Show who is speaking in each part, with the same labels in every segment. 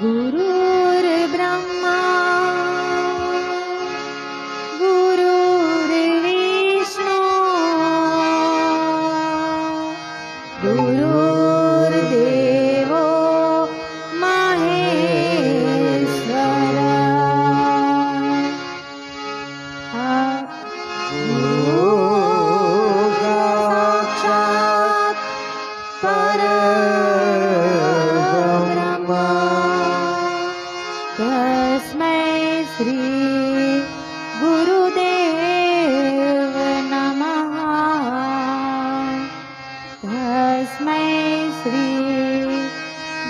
Speaker 1: गुरुर्ब्रह्मा गुरुर्विष्णु गुरुर्देवो महेश्वर गुरु साक्षात् परब्रह्म तस्मै श्री गुरुदेव नमः तस्मै श्री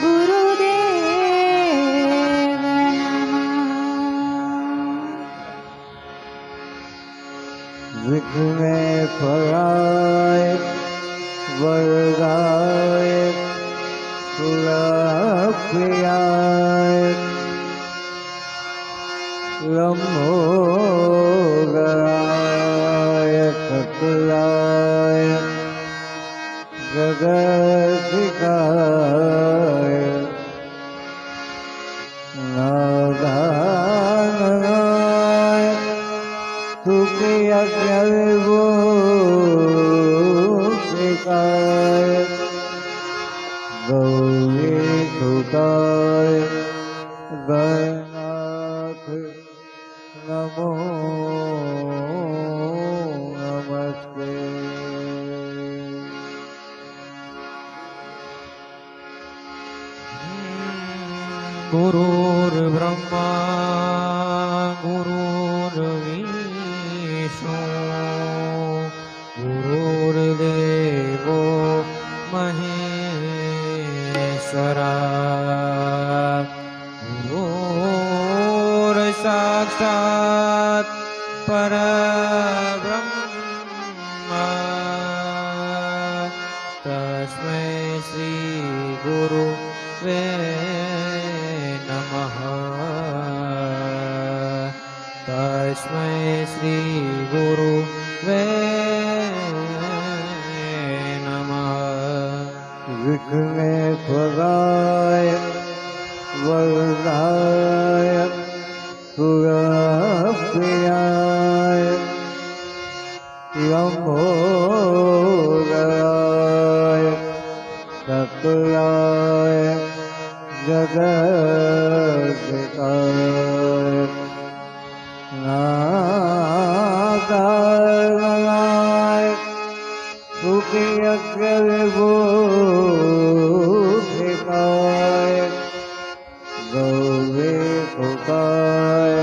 Speaker 1: गुरुदेव नमः।
Speaker 2: विघ्ने पराय वरदाय सुरप्रियाय लंबोदराय सकलाय जगद्धिकाय नागाननाय सुखियज्ञविभूषिकाय गौरीसुताय गणनाथ नमो नमस्ते।
Speaker 3: गुरुर्ब्रह्मा गुरुर्विष्णु गुरुर्देवो महेश्वरा गुरुर्साक्षात् परब्रह्म तस्मै श्री गुरुवे नमः तस्मै श्री गुरुवे नमः।
Speaker 2: विघ्ने पराय वरदाय सुरप्रियाय लंबोदराय सकलाय जगद्धिकाय नागाननाय सुखियज्ञविभूषिकाय गौरीसुताय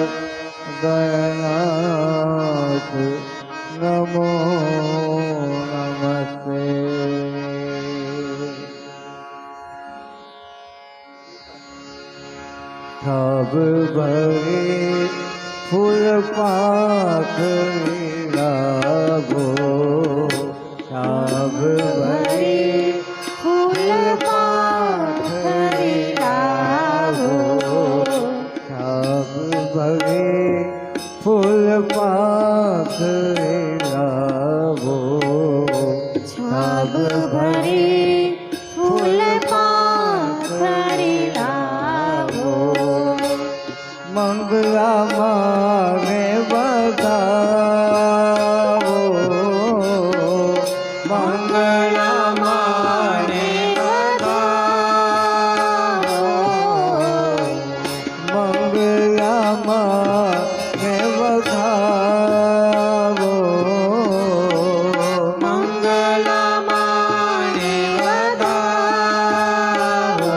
Speaker 2: गणनाथ नमो नमस्ते। छाब भरी फूल पाखड़ी लाभो छाब भरी
Speaker 1: फूल पाखड़ी लाभो
Speaker 2: छाब भरी फूल पाखड़ी लाभो
Speaker 1: छाब भरी फूल पाखड़ी लाभो
Speaker 2: मंगला माने बताओ मंगला माने बताओ मंगला माने बताओ
Speaker 3: मंगला माने बताओ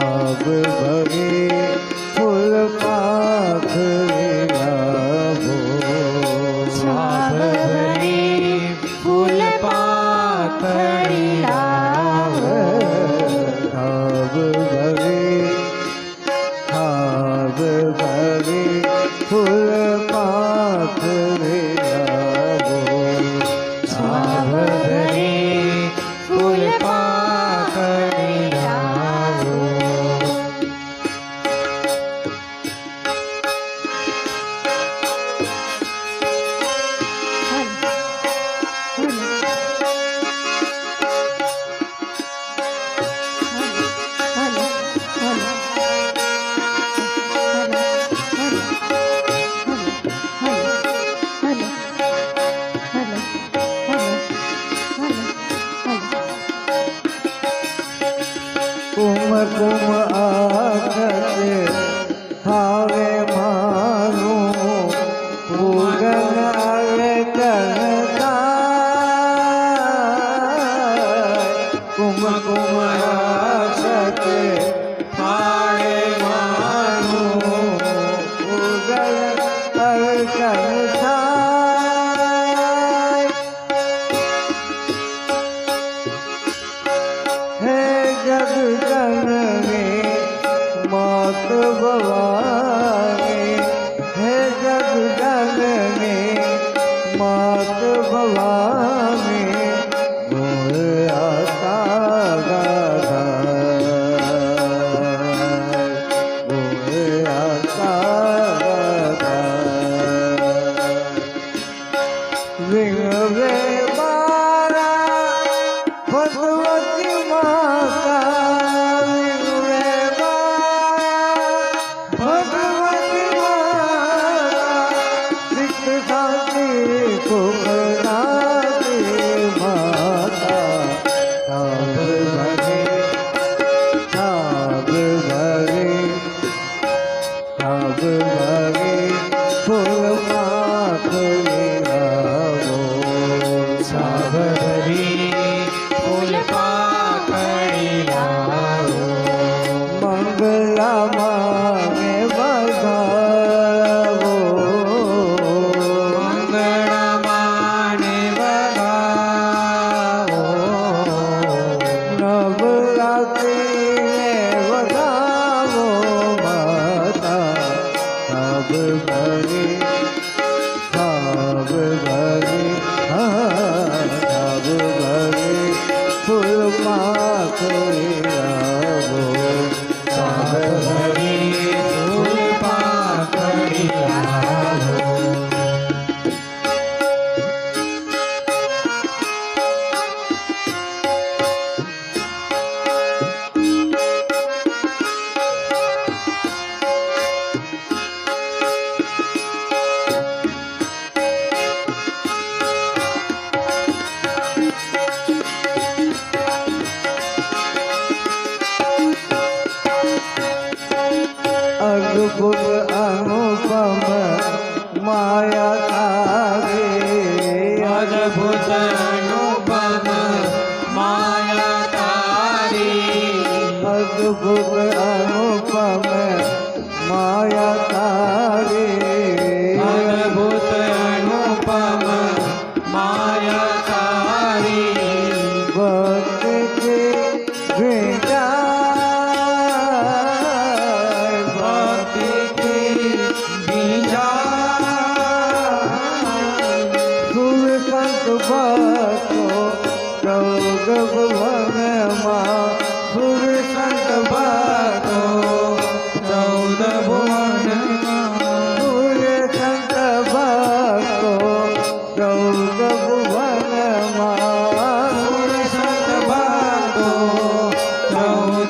Speaker 2: अब भरी फूल पाखड़ी કુમકુમ આખતે હાવે મારું પૂગન આવે કરતા કુમકુમ આખતે હાવે મારું પૂગન આવે કરતા હે જગજનની માત ભવાની હે જગજનની માત ભવાની ગુણ આતા ગાધા ગુણ આતા વિંગવે મારા ભગવતી માતા વિંગવે મારા ભગવતી માતા સિદ્ધ શાંતિ કુમનાતી માતા થાબ ભરે થાબ ભરે થાબ ભરે ફૂલ પાખલી આવો
Speaker 3: સાબરી ફૂલ પાકડી લાવો
Speaker 2: મંગલામાં ને વધાવો
Speaker 3: મંગળમાને વધાવો
Speaker 2: નવરાત્રિને વધાવો માતા થાબ ભરી થાબ ભરી થાબ ભરી ફૂલ પાખલી આવો
Speaker 3: સાબરી ફૂલ પાકડી લાવો
Speaker 2: અદ્ભુત અનુપમ માયા તારી
Speaker 3: અદ્ભુત અનુપમ માયા તારી
Speaker 2: અદ્ભુત અનુપમ માયા તારી
Speaker 3: અદ્ભુત અનુપમ માયા તારી
Speaker 2: ભક્તિ ભેટાય
Speaker 3: ભક્તિથી બીજા
Speaker 2: સુર સંત ભક્તો ચૌદ ભુવનમાં સુર સંત ભક્તો
Speaker 3: ચૌદ ભુવનમાં
Speaker 2: સુર સંત ભક્તો ચૌદ ભુવનમાં
Speaker 3: સુર સંત ભક્તો ચૌદ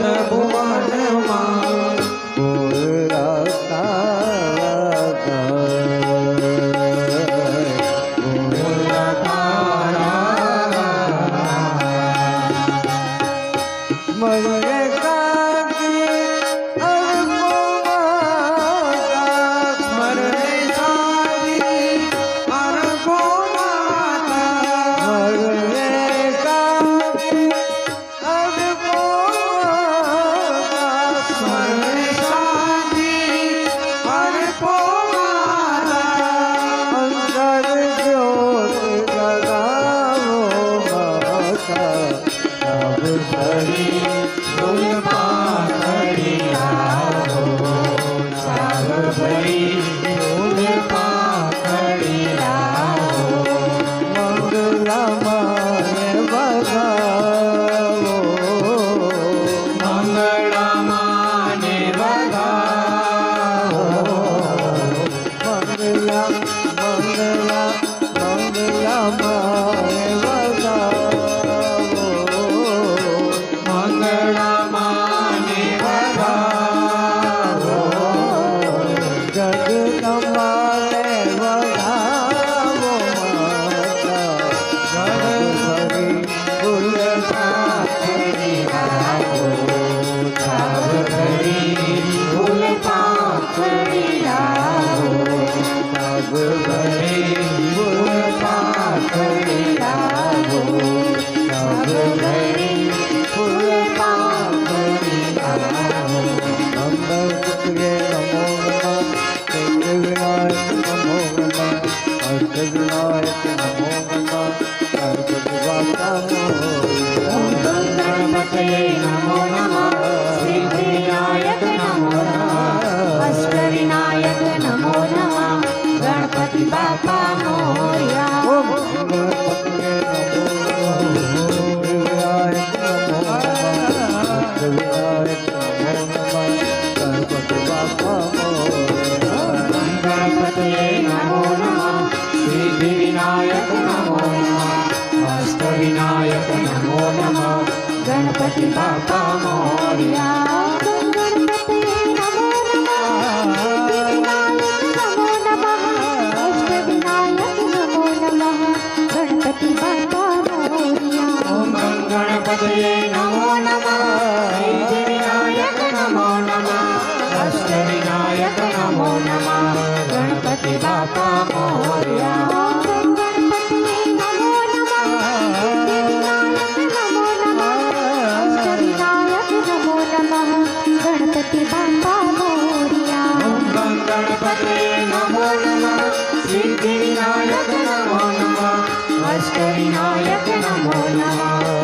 Speaker 1: અષ્ટવિનાયક નમો નમઃ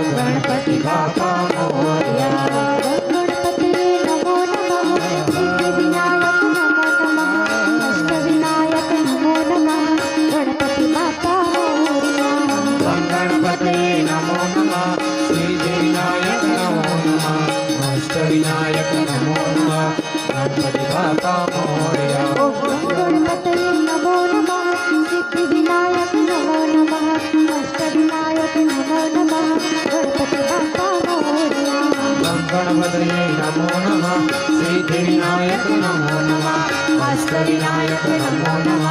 Speaker 1: ગણપતિ બાપા મોરયા ગણપતિ નમો નમઃ સિદ્ધિવિનાયક નમો નમઃ અષ્ટવિનાયક નમો નમઃ ગણપતિ બાપા મોરયા
Speaker 3: ગણપતે નમો નમઃ સિદ્ધિવિનાયક નમો નમઃ અષ્ટવિનાયક નમો નમઃ ગણપતિ બાપા મોરયા
Speaker 1: ગણપતિ નમો નમઃ સિદ્ધિવિનાયક નમો નમઃ અષ્ટવિનાયક નમો નમઃ ગણપતિ બાપા મોરયા
Speaker 3: ગણપતે નમો નમઃ સિદ્ધિવિનાયક નમો નમઃ અષ્ટવિનાયક નમો નમઃ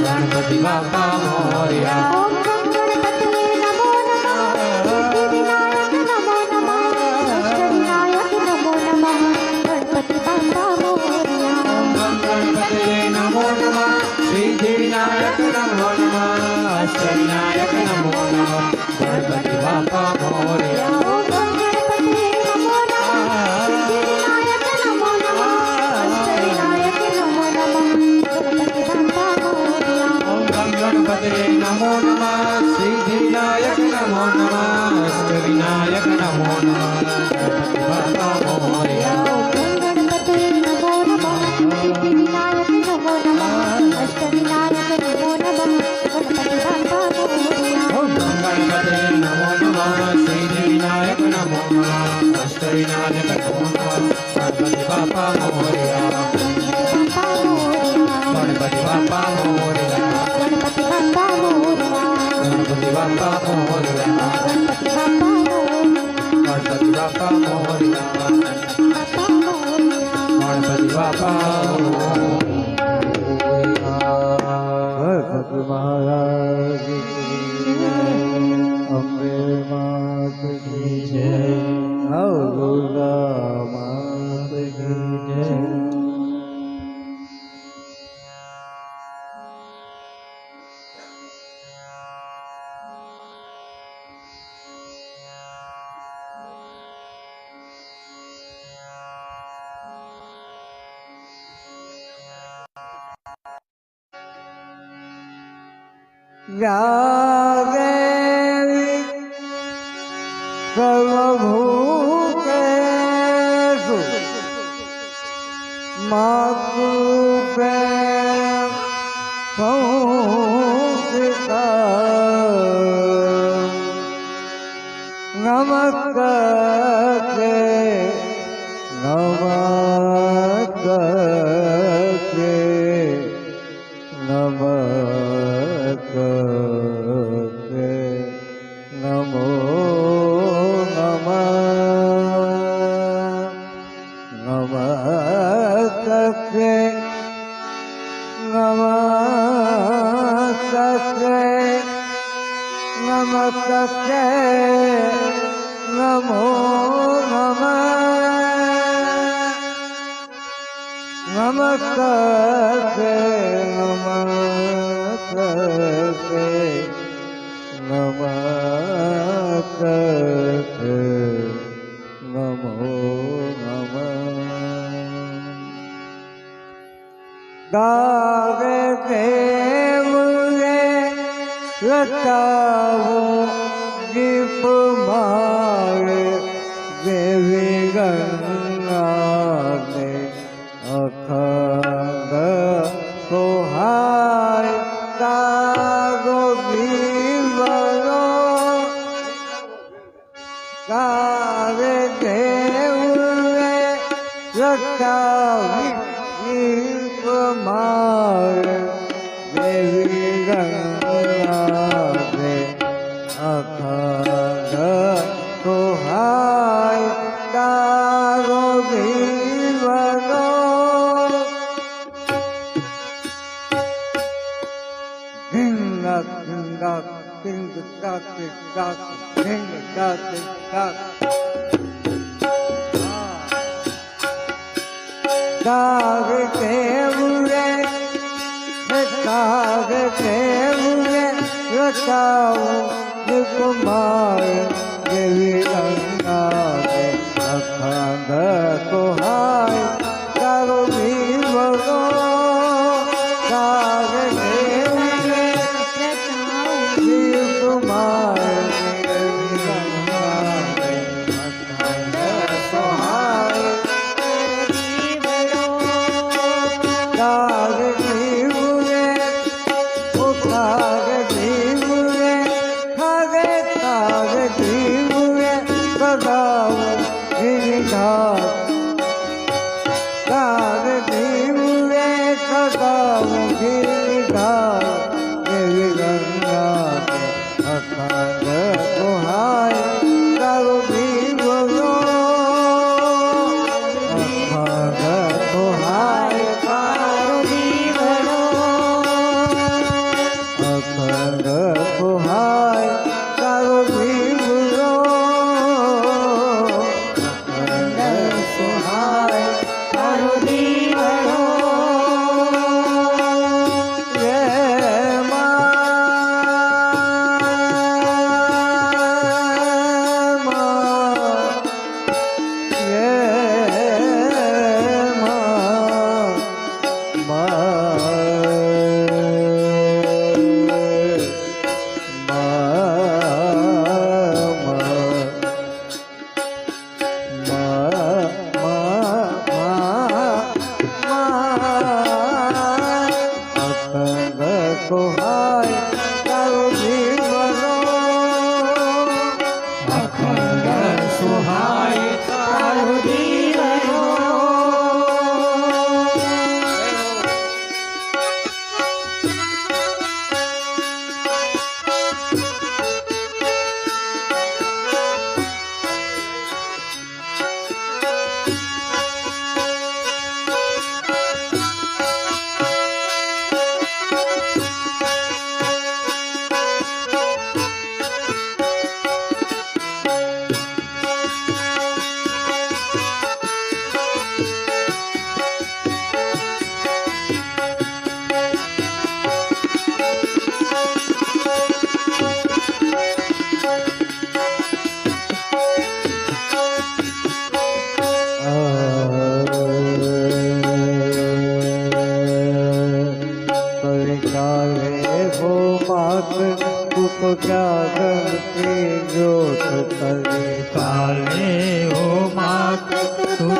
Speaker 3: ગણપતિ બાપા મોરયા
Speaker 1: ઓમ ગણપતિ નમો નમઃ સિદ્ધિવિનાયક નમો નમઃ અષ્ટવિનાયક નમો નમઃ ગણપતિ બાપા મોરયા
Speaker 3: ગણપતે નમો નમઃ સિદ્ધિવિનાયક નમો નમઃ અષ્ટવિનાયક નમો નમઃ ગણપતિ બાપા મોરયા
Speaker 1: ઓમ ગણપતિ નમો નમઃ સિદ્ધિવિનાયક નમો નમઃ અષ્ટવિનાયક નમો નમઃ ગણપતિ બાપા મોરયા
Speaker 3: ગણપતે નમો નમઃ સિદ્ધિવિનાયક નમો નમઃ અષ્ટવિનાયક નમો નમઃ ગણપતિ બાપા મોરયા
Speaker 1: ગણપતિ નમો નમઃ સિદ્ધિવિનાયક નમો નમઃ અષ્ટવિનાયક નમો નમઃ ગણપતિ બાપા મોરયા
Speaker 3: ગણપતે નમો નમઃ સિદ્ધિવિનાયક નમો નમઃ અષ્ટવિનાયક નમો નમઃ ગણપતિ બાપા મોરયા ગણપતિ બાપા મોરયા
Speaker 1: ગણપતિ બાપા મોરયા
Speaker 3: ગણપતિ બાપા મોરયા
Speaker 1: ગણપતિ બાપા મોરયા
Speaker 3: ગણપતિ બાપા મોરયા ગણપતિ બાપા
Speaker 2: ગણપતિ મહારાજ કી જય. અંબે માત કી જય. નવ દુર્ગા માત કી જય. દેવી સર્વભૂતેષુ માતૃપે સંસ્થિતા નમસ્તે નમસ્તે નમસ્તે નમો નમઃ નમસ્તે નમસ્તે નમસ્તે નમો નમઃ નમસ્તે નમસ્તે નમો નમઃ ગાવે દેવને લટાવો દીપ મારે દેવી ગંગાને અખંડ સોહાય તારો જીવનો ગાવે દેવને લટાવી દીપ મારે દેવી ગંગાને અખંડ સોહાય તારો જીવનો ગંગા ગંગા ગંગા ગંગા ગંગા ગંગા ગાવે દેવને ગાવે દેવને લટાવો કુમાર દેવી ગંગાને અખંડ સોહાય તારો જીવનો ગાવે દેવને કુમાર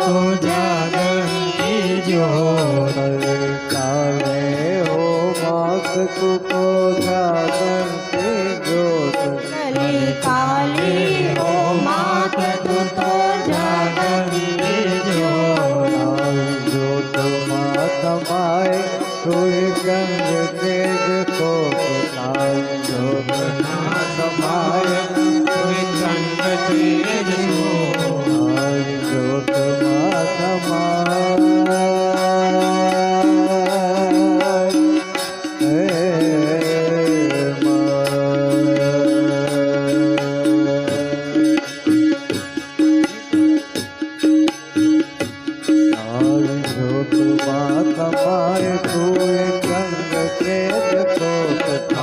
Speaker 3: तो जागती ज्योत
Speaker 2: काले हो मात तुको जागर की ज्योत
Speaker 1: कली काली हो मात तू तो जागती
Speaker 2: लाल ज्योत मात माए कोई गंग तेज को लाल ज्योत मात माए
Speaker 3: कोई संग तेज सो
Speaker 2: लाल ज्योत मात माए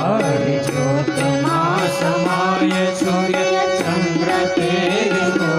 Speaker 3: हरि ज्योत मां समाय सूर्य चंद्र तेज को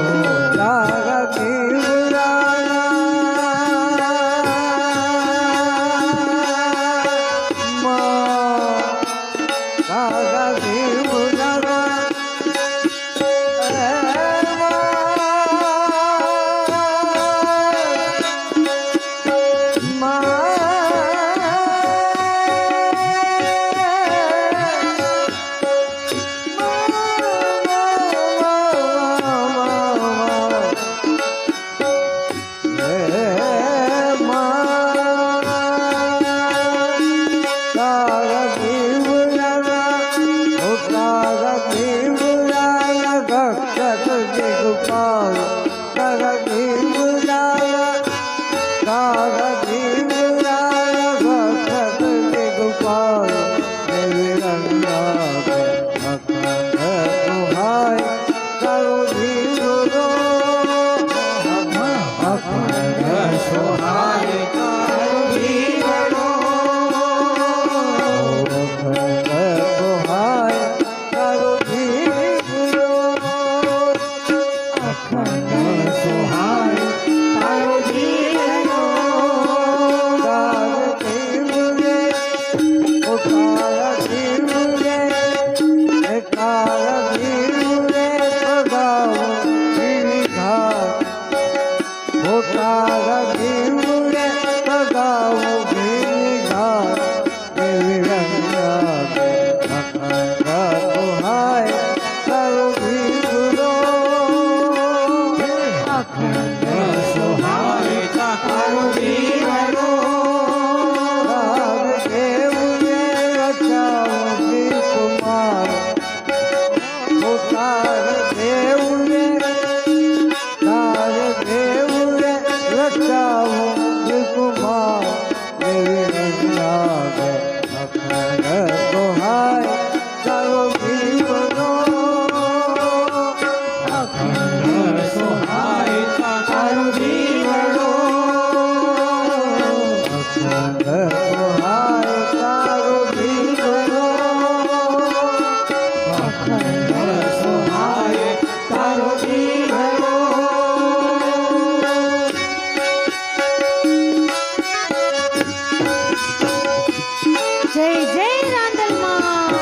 Speaker 1: जय जय रांदल मां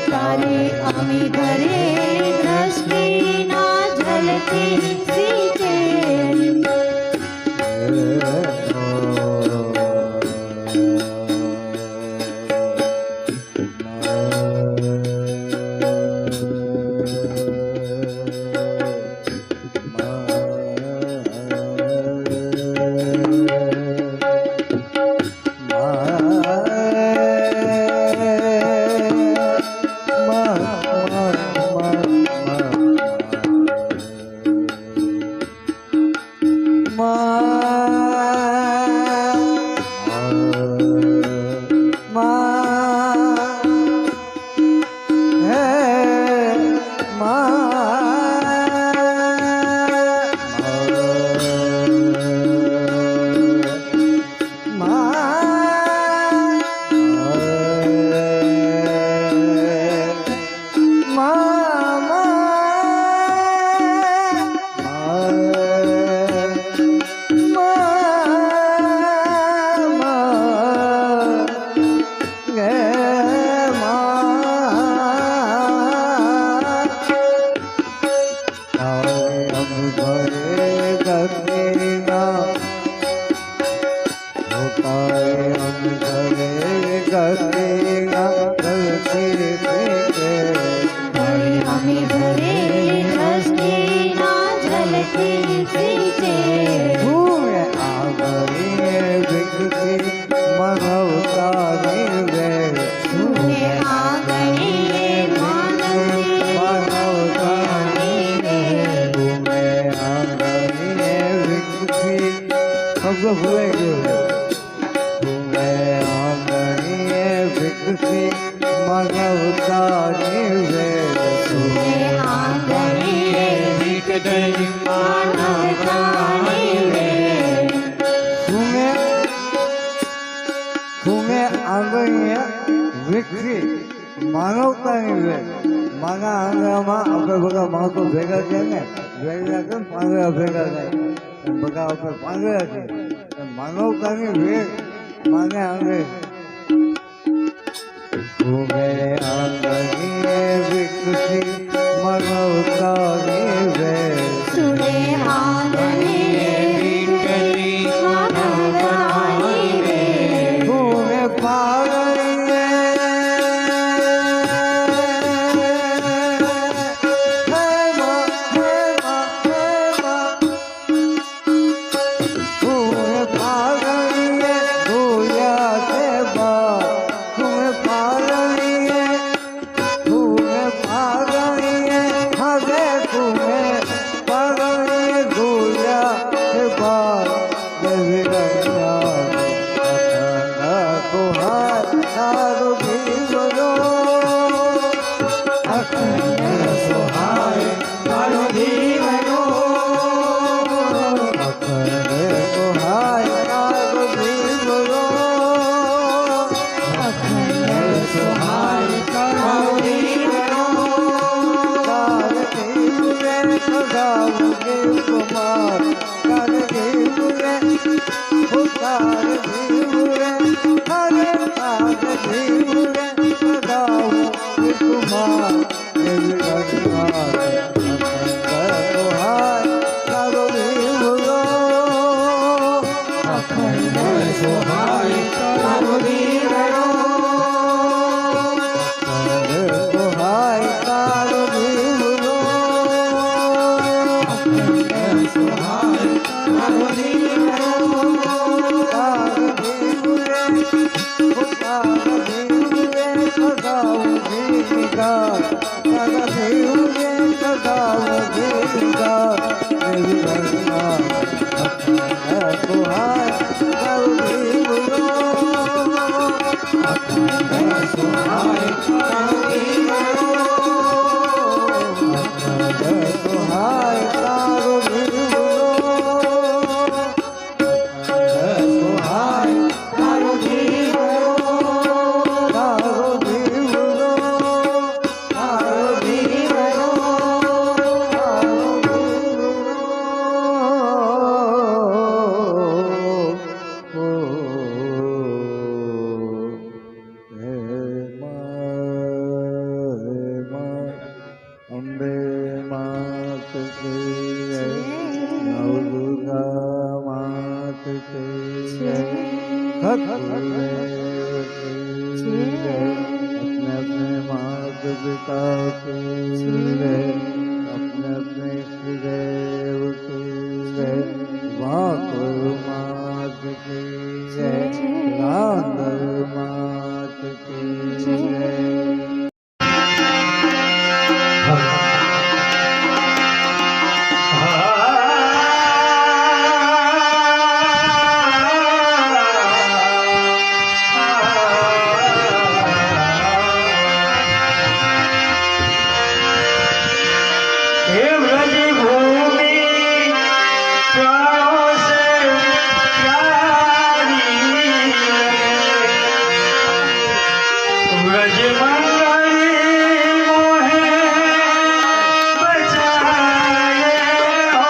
Speaker 1: तारे अमी घरे
Speaker 2: તો ભૂલાઈ ગયું છે. તુમે આંગણીએ વિકસી માનવતાની વેલ.
Speaker 1: તુમે આંગણીએ
Speaker 3: વિકટઈ
Speaker 1: માનવતાની વેલ.
Speaker 2: તુમે આંગણીએ વિકસી માનવતાની વેલ. માના આંગણામાં આપણે બધા માણસો ભેગા થયા ને વેલના કેમ પાંદડા ભેગા થાય બધા આપણે પાંદડા છે માનવતાની વેલ માને આંગણે. તુમે આંગણીએ વિકસી માનવતાની વેલ.
Speaker 1: તુમે આંગણીએ
Speaker 3: વિકટઈ
Speaker 1: માનવતાની વેલ.
Speaker 2: તુમે પારણીએ તુમે પારણીએ ભૂલ્યા છે બાર. તુમે પારણીએ હવે તુમે પારણીએ ભૂલ્યા છે બાર. દેવી રંગના તુહાર તારો જીવનો અખંડ
Speaker 3: સહાય તારો જીવનો
Speaker 2: અખંડ તુહાર તારો જીવનો
Speaker 3: સહાય તારો જીવનો
Speaker 2: તાર જીવને સદાવું દેવ કુમાર. તાર જીવને તાર જીવને હરે તાર જીવને સદાવું દેવ કુમાર. દેવી રંગનાથ અખંડ તુહાર તારો જીવનો
Speaker 3: અખંડ સહાય તારો જીવનો
Speaker 2: અખંડ તુહાર તારો જીવનો
Speaker 3: અખંડ સહાય તારો જીવનો
Speaker 2: તાર જીવને સદાવું જીવગાર. તાર જીવને સદાવું જીવગાર. દેવી રંગનાથ અખંડ તુહાર તારો જીવનો
Speaker 3: અખંડ સહાય તારો જીવનો
Speaker 2: અખંડ તુહાર તારો જીવનો અખંડ તુહાર
Speaker 3: તારો જીવનો
Speaker 2: તારો જીવનો
Speaker 3: તારો જીવનો
Speaker 2: અંબે માત કી નવદુર્ગા માત કી अपने अपने मार्ग पिता की जय. अपने अपने देव की जय. वाकुर मात की जय. रांदल मात की जय.
Speaker 3: हे व्रज भूमि प्राणों से प्यारी व्रज मंगली मोहे बचाए हो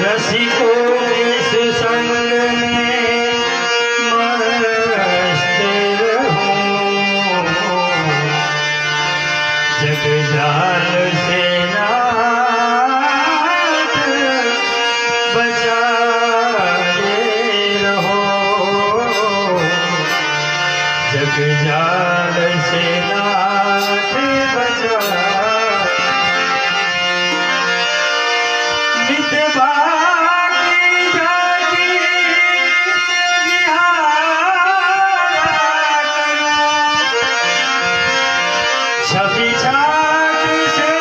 Speaker 3: रसिकों इस संग में मस्त रहो जग जाल से नाथ बचाए रहो जग जाल से नाथ बचा नित भागी जागी छवि छाट से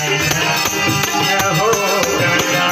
Speaker 3: धन्य हो गया।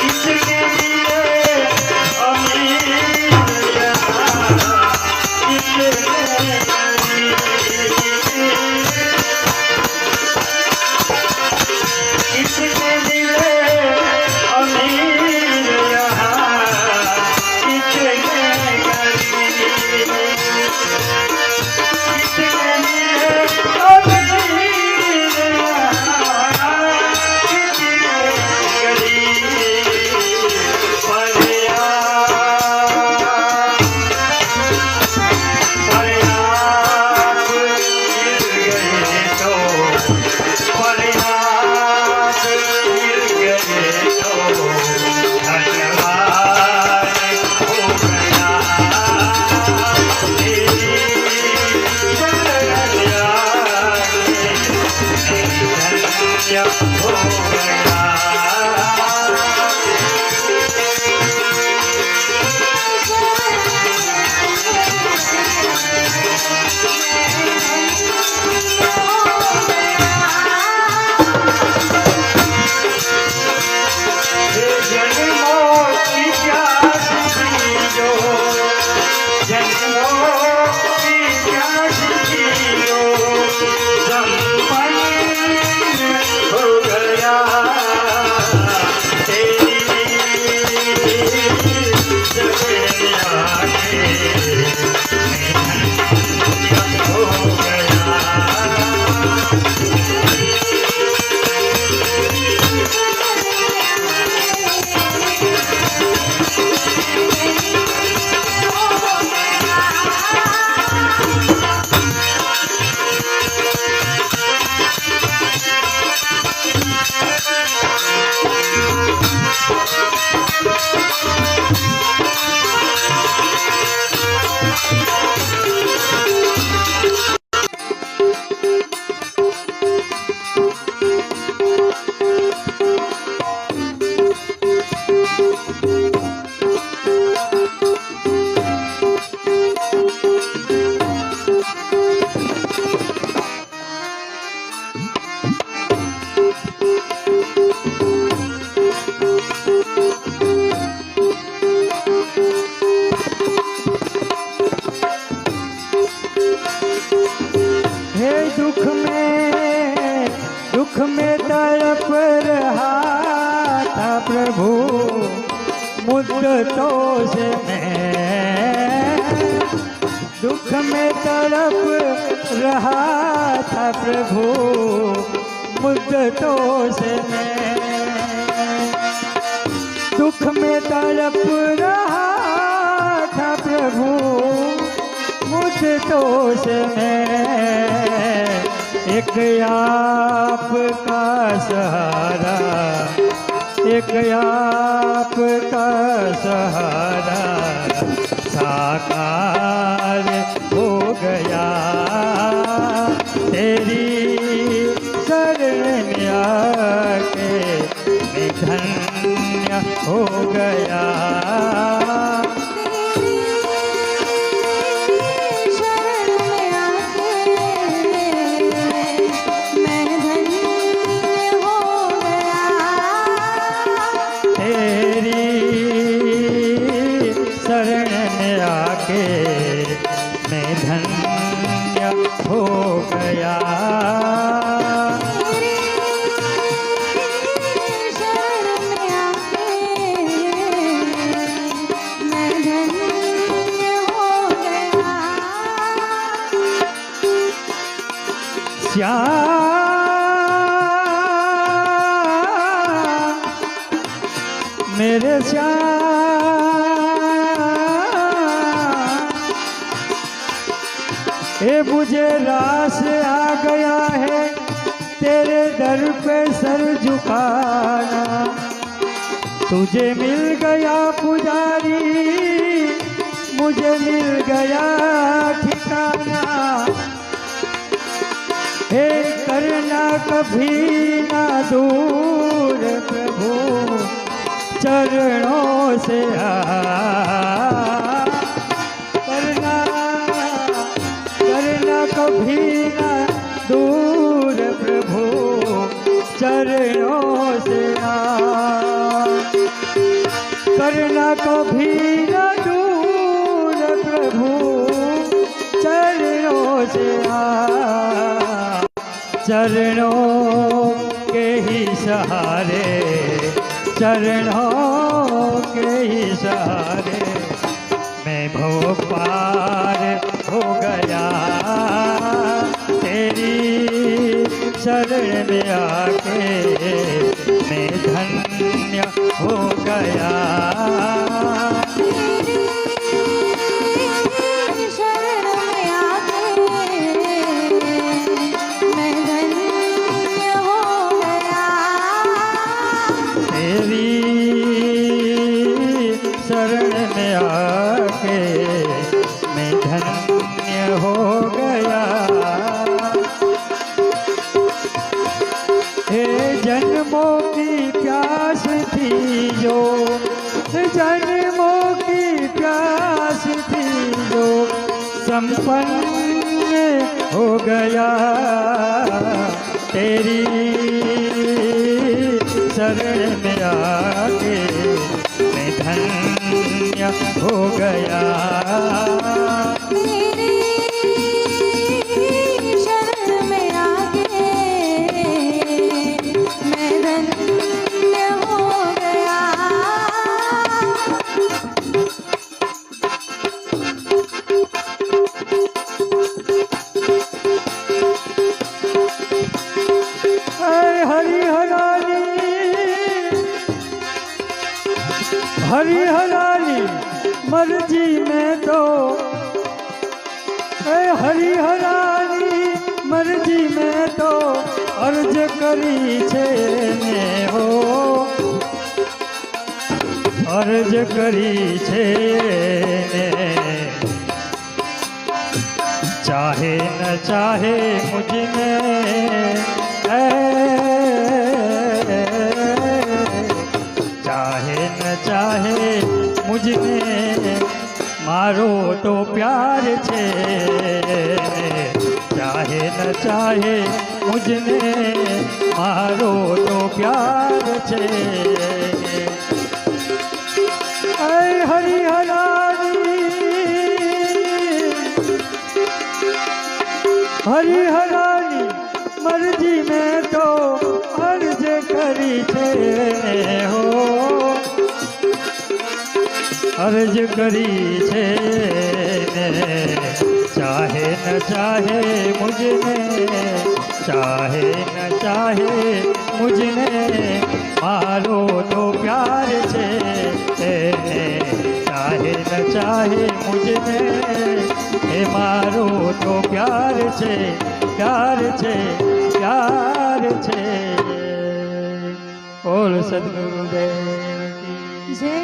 Speaker 3: इसके लिए अमीर यहाँ, इसके लिए अमीर यहाँ, इसके हो गया। जन्मों की प्यास थी जो, जन्मों की प्यास थी जो, संपन्न हो गया। तेरी शरण आके धन्य हो गया।
Speaker 2: हे दुख में तड़प रहा था प्रभु मुद्दतों से मैं, दुख में तड़प रहा था प्रभु मुद्दतों से मैं, दुख में तड़प रहा था प्रभु मुद्दतों से मैं, एक आपका सहारा, एक आपका सहारा साकार हो गया। तेरी शरण में आके मैं धन्य हो गया। शरण में आके मैं धन्य हो गया। श्याम मेरे श्याम, ए मुझे रास आ गया है
Speaker 4: तेरे दर पे सर झुकाना। तुझे मिल गया पुजारी, मुझे मिल गया ठिकाना। हे करना कभी ना दूर प्रभु, चरणों से करना करना कभी ना दूर प्रभु, चरणों से करना कभी ना दूर प्रभु, चरणों से चरणों के ही सहारे, चरणों के ही सहारे मैं भव पार हो गया। तेरी शरण में आके मैं धन्य हो गया।
Speaker 1: तेरी शरण में आके मैं धन्य हो गया।
Speaker 4: तेरी शरण में आके मैं धन्य हो गया। हे जन्मों की प्यास थी जो, जन्मों की प्यास थी जो, संपन्न हो गया। तेरी शरण में आके मैं धन्य हो गया।
Speaker 1: तेरी शरण में आके मैं धन्य हो गया।
Speaker 4: हरि हराली, हरि हराली मर्जी में तो, हरि हराली मर्जी में तो अर्ज करी छे ने हो, अर्ज करी छे ने। चाहे न चाहे मुझ में चाहे न चाहे मुझ में मारो तो प्यार छे। चाहे न चाहे मुझ में मारो तो प्यार छे। हरि हराली, हरि हराली मर्जी में तो अर्ज करी छे हो, अर्ज करी छे ने। चाहे न चाहे मुझ में, चाहे न चाहे मुझ में मारो तो प्यार छे। चाहे न चाहे मुझ में मारो तो प्यार छे, प्यार छे, प्यार छे। बोल सद्गुरुदेव की
Speaker 1: जय।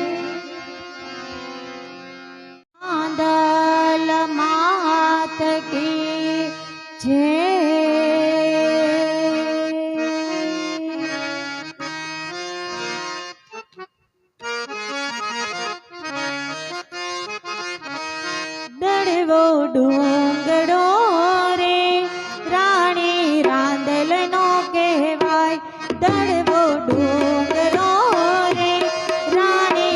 Speaker 1: आंदल मात की जय। दड़वो डूंगरो रे राणी रांदल नो कहवाय। दड़वो डूंगरो रे राणी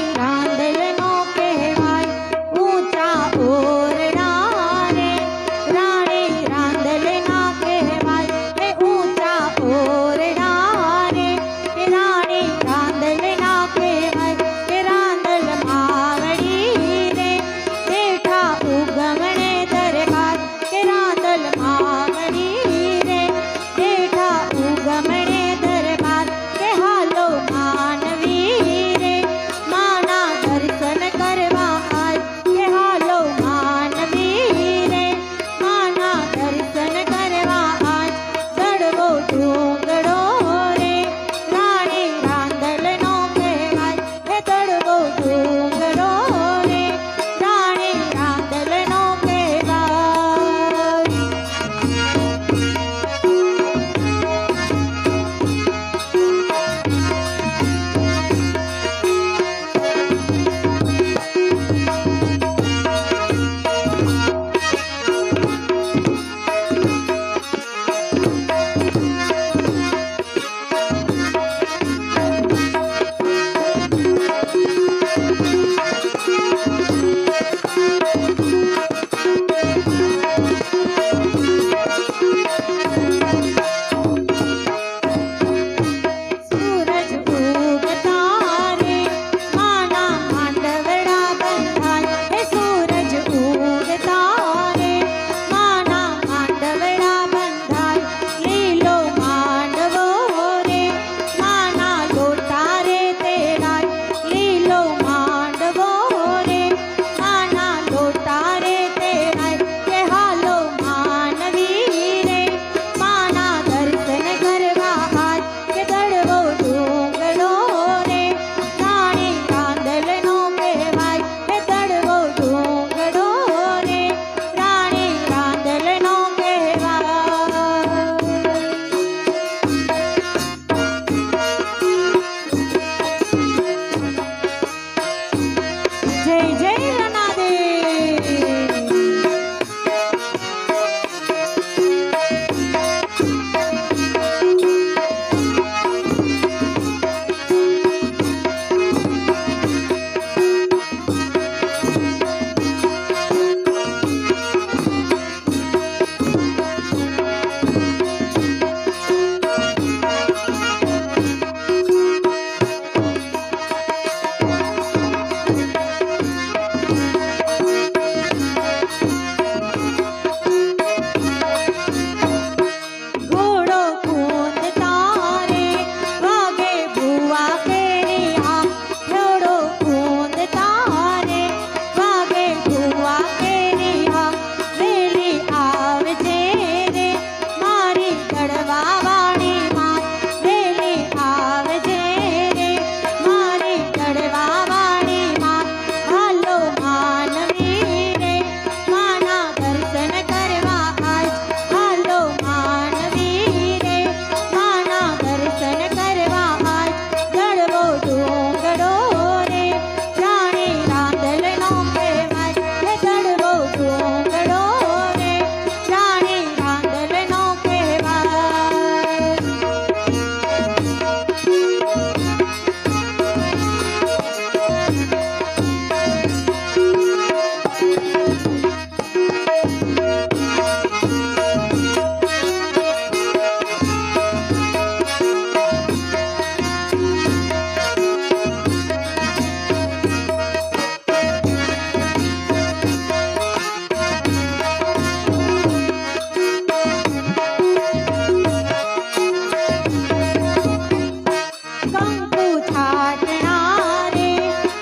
Speaker 1: કંકુ છાટણા રે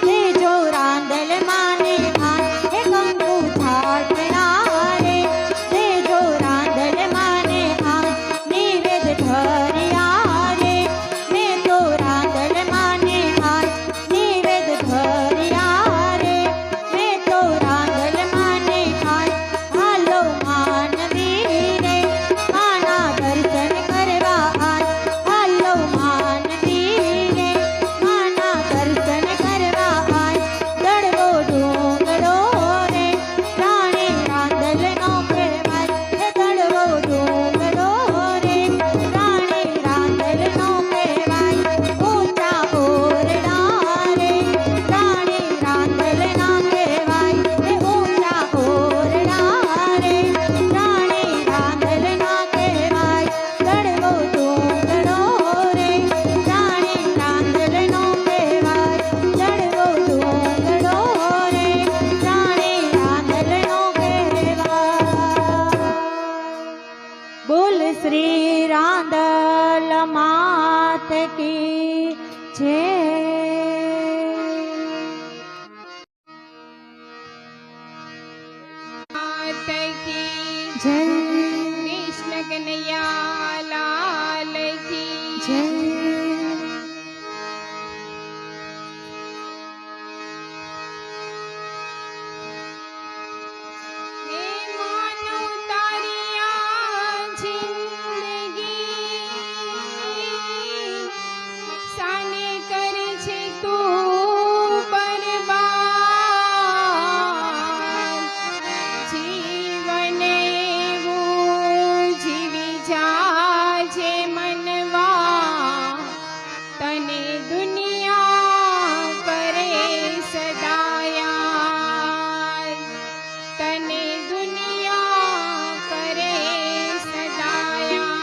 Speaker 1: તે જો રાંદલ માને હાથ હે કંકુ છાટણા રે તે જો રાંદલ માને હાથ નિવેદ ધર્યા રે મેં તો રાંદલ માને હાથ નિવેદ ધર્યા રે મેં તો રાંદલ માને હાથ હાલો માનવી રે માના દર્શન કરવા હાથ હાલો માનવી રે માના દર્શન કરવા હાથ દડવો ડુંગરો રે રાણે રાંદલનો કહેવાય હે દડવો ડુંગરો રે રાણે રાંદલનો કહેવાય ઊંચા ઓરડા રે રાણે રાંદલના કહેવાય હે ઊંચા ઓરડા રે રાણે રાંદલના કહેવાય દડવો ડુંગરો રે રાણે રાંદલનો કહેવાય દડવો ડુંગરો રે રાણે રાંદલનો કહેવાય બોલ શ્રી રાંદલ માત કી જય
Speaker 5: मात की
Speaker 1: જય
Speaker 5: कृष्ण कन्हैया लाल की
Speaker 1: જય
Speaker 5: मैं मानू तारी आ जिंदगी साने कर छे તું બરબાદ જીવન એવું જીવી જાજે મનવા તને દુનિયા કરે સદાયા તને દુનિયા કરે સદાયા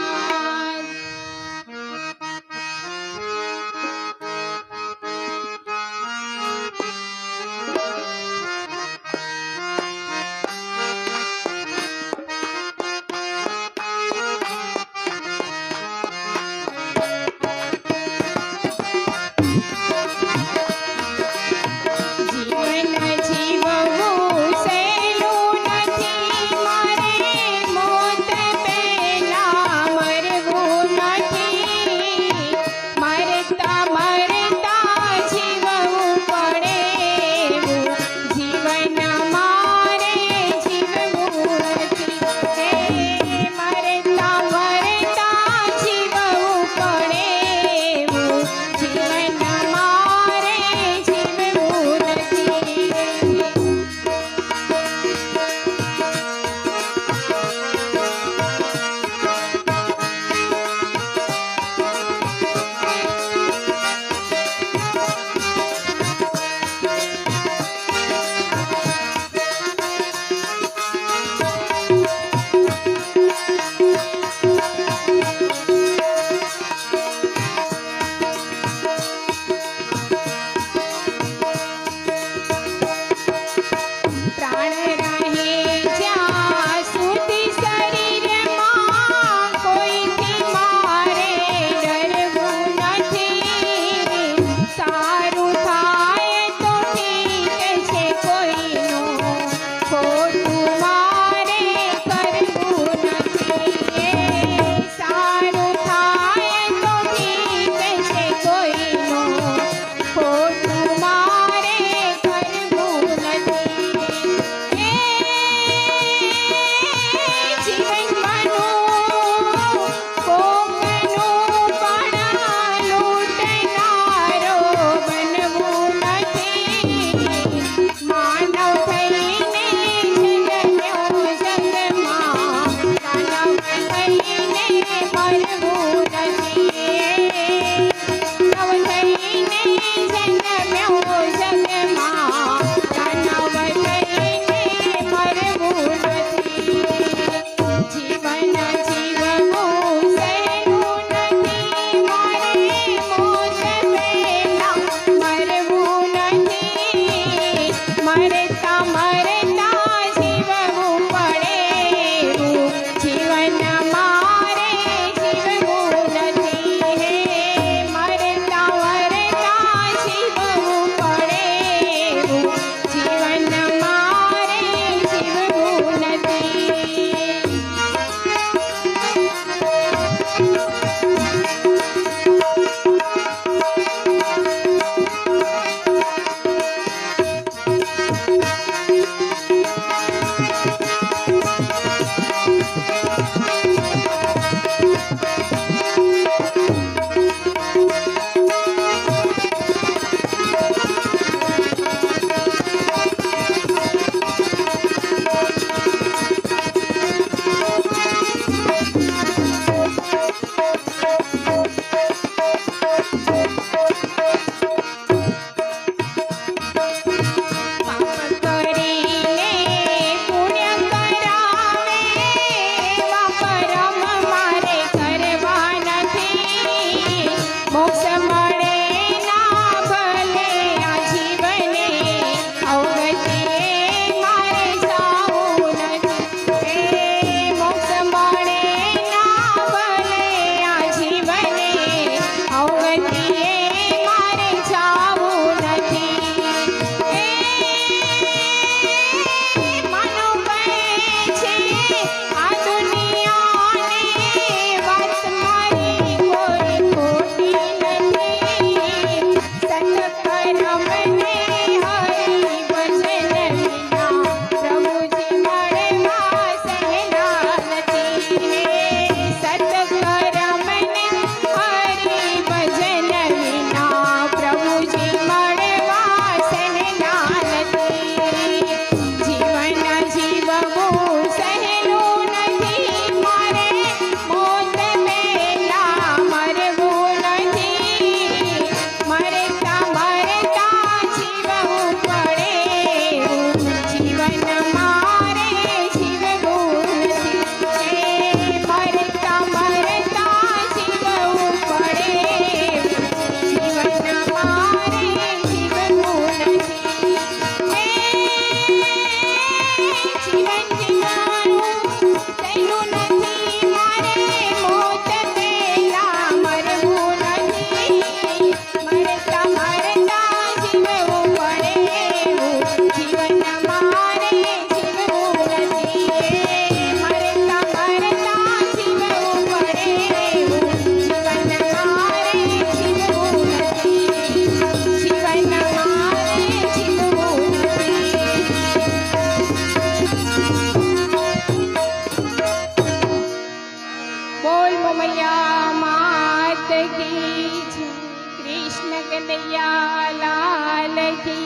Speaker 5: कन्हैया लाल की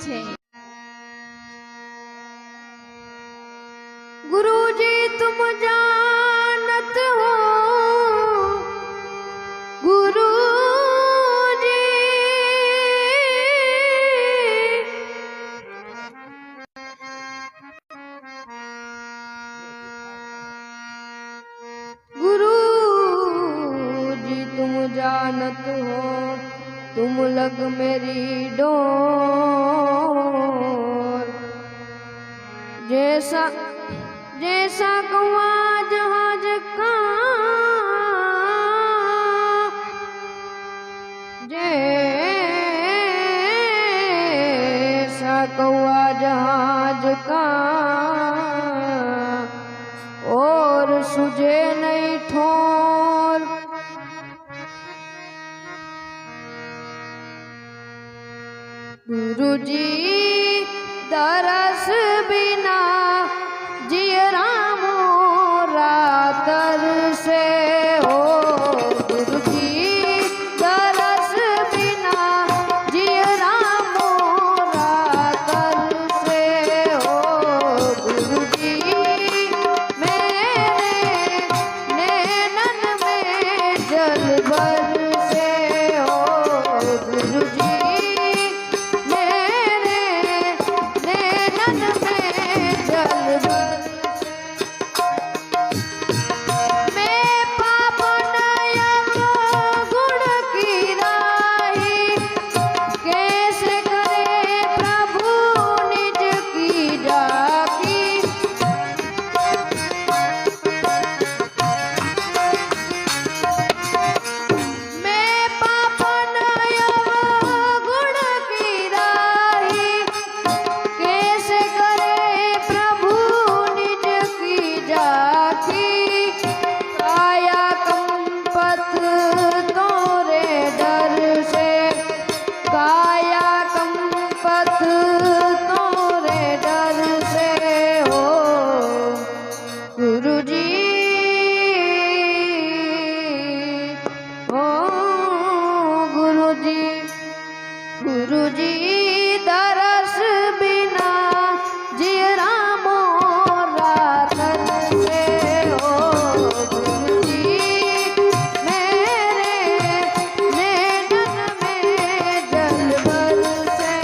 Speaker 5: जय।
Speaker 1: गुरु जी तुम जानत हो, गुरु जी गुरु जी तुम जानत हो, तुम लग मेरी डोर। जैसा जैसा कौआ जहाज का, जैसा कौआ जहाज का, और सुझे नहीं ठोर। गुरु जी दरस बिना जियरा मोरा तरसे हो। गुरु जी दरस बिना जियरा मोरा तरसे हो। गुरु जी मेरे नैनन में जल बरसे हो। गुरु जी मेरे नैनन में जल बरसे। मैं पाप नयन गुण की राही, कैसे करे प्रभु निज की जाकी। मैं पाप नयन गुण की राही, कैसे करे प्रभु निज की जाकी। काया कंपत तोरे डर से, काया कंपत तोरे डर से हो। गुरु जी ओ गुरु जी, गुरु जी दरस बिना जियरा मोरा तरसे हो। गुरु जी मेरे नैनन में जल बरसे।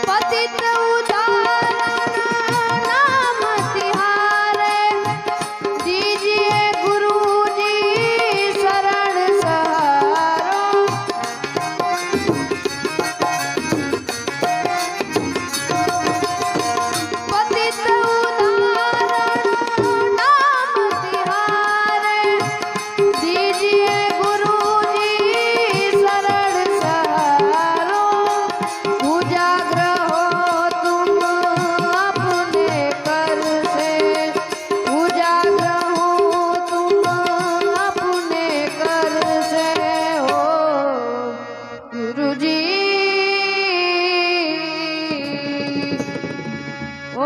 Speaker 1: पतित उदाहरण नाम तिहारे, दीजिए गुरु जी शरण सहारो। पतित उदाहरण नाम तिहारे, दीजिए गुरु जी शरण सहारो। उजागर हो तुम अपने कर से, उजागर हो तुम अपने कर से हो। गुरु जी ओ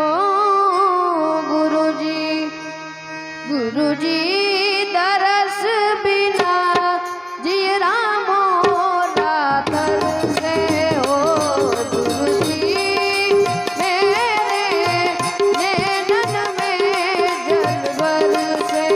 Speaker 1: गुरु जी, गुरु जी दरस बिना जियरा मोरा तरसे हो। गुरु जी मेरे नैनन में जल बरसे।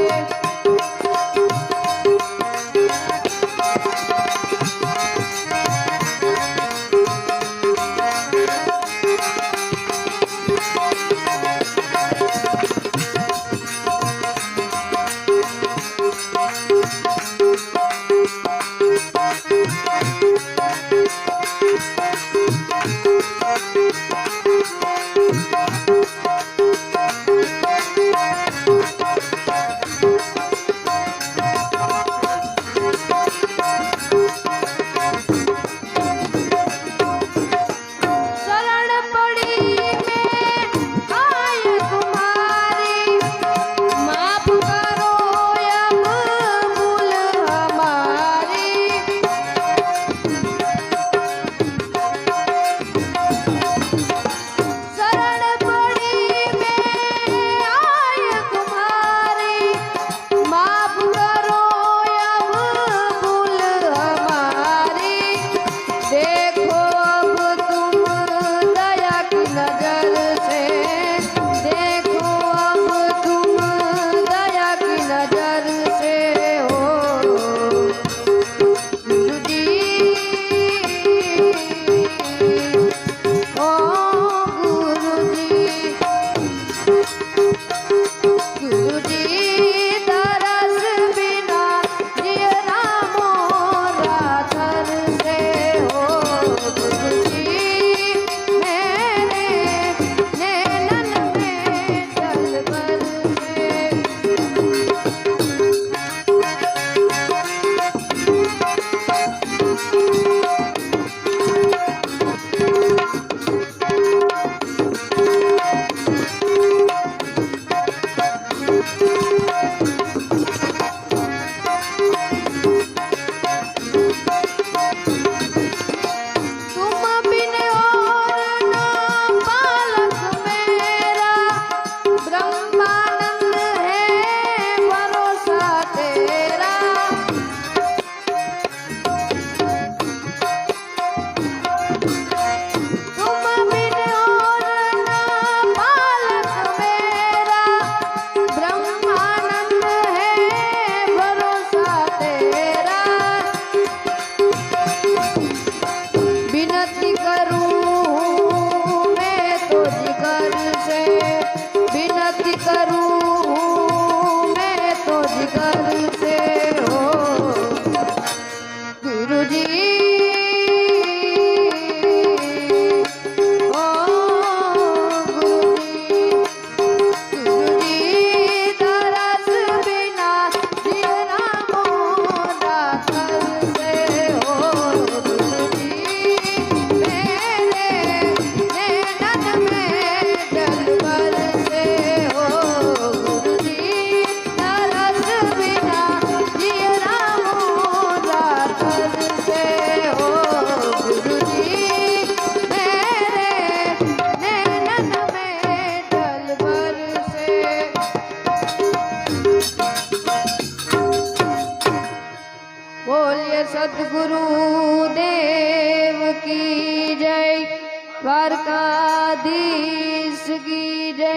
Speaker 1: દ્વારકાધીશ કી જય.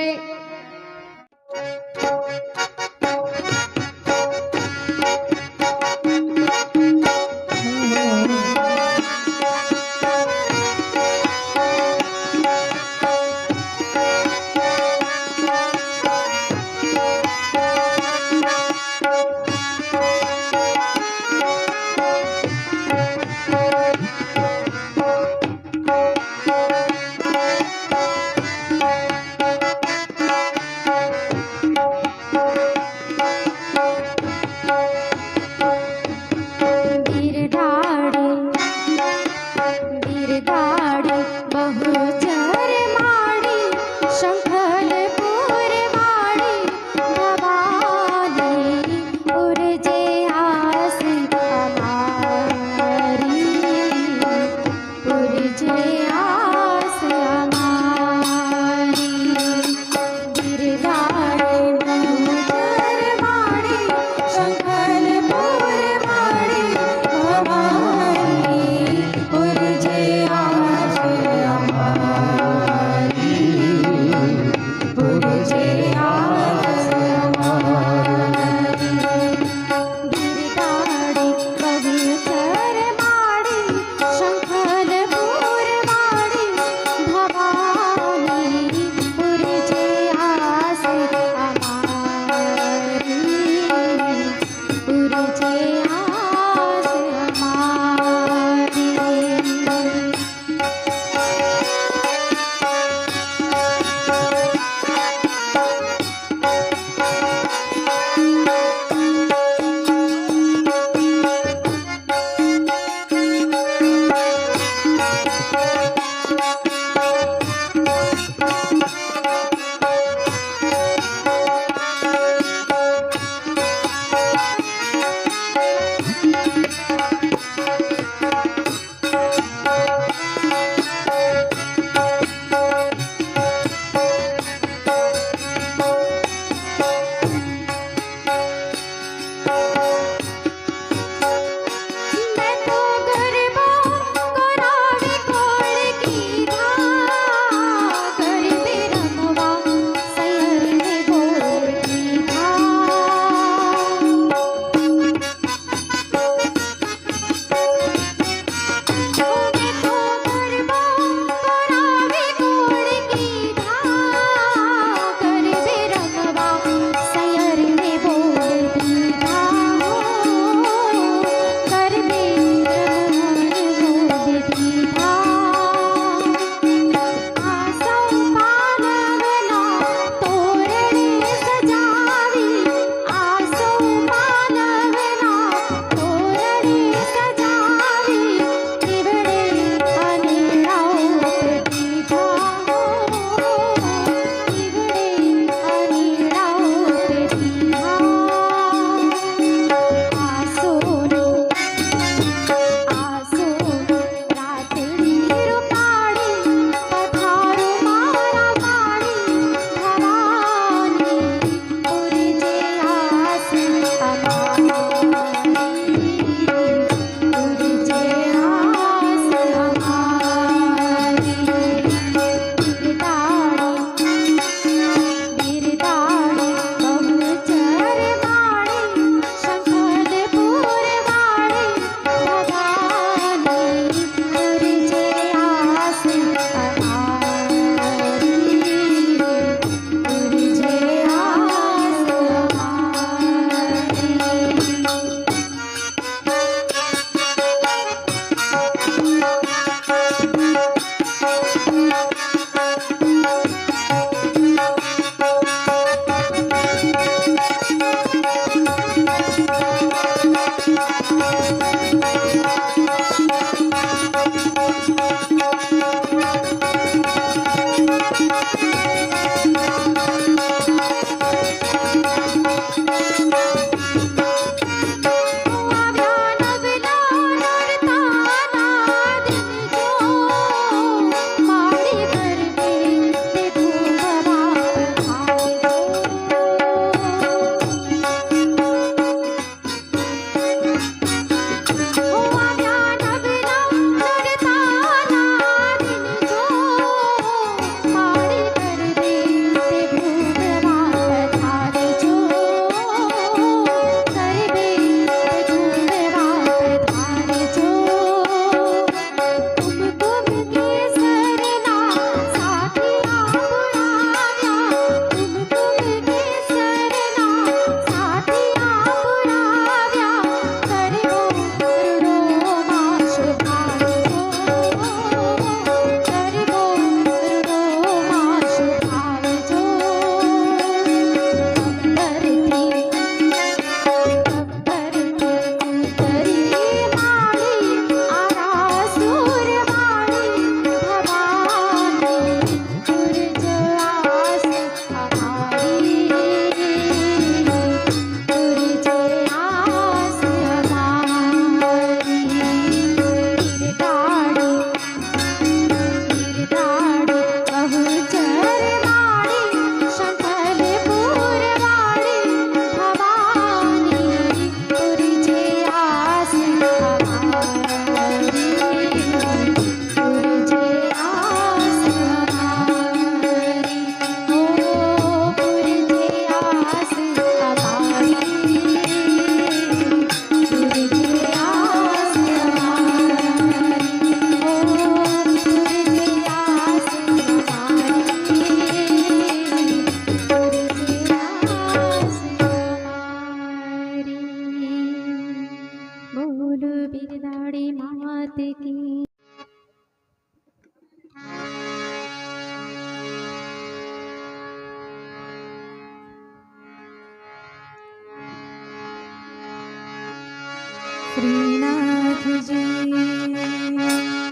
Speaker 1: શ્રીનાથજી શ્રીનાથજી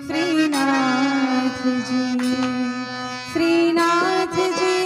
Speaker 1: શ્રીનાથજી શ્રીનાથજી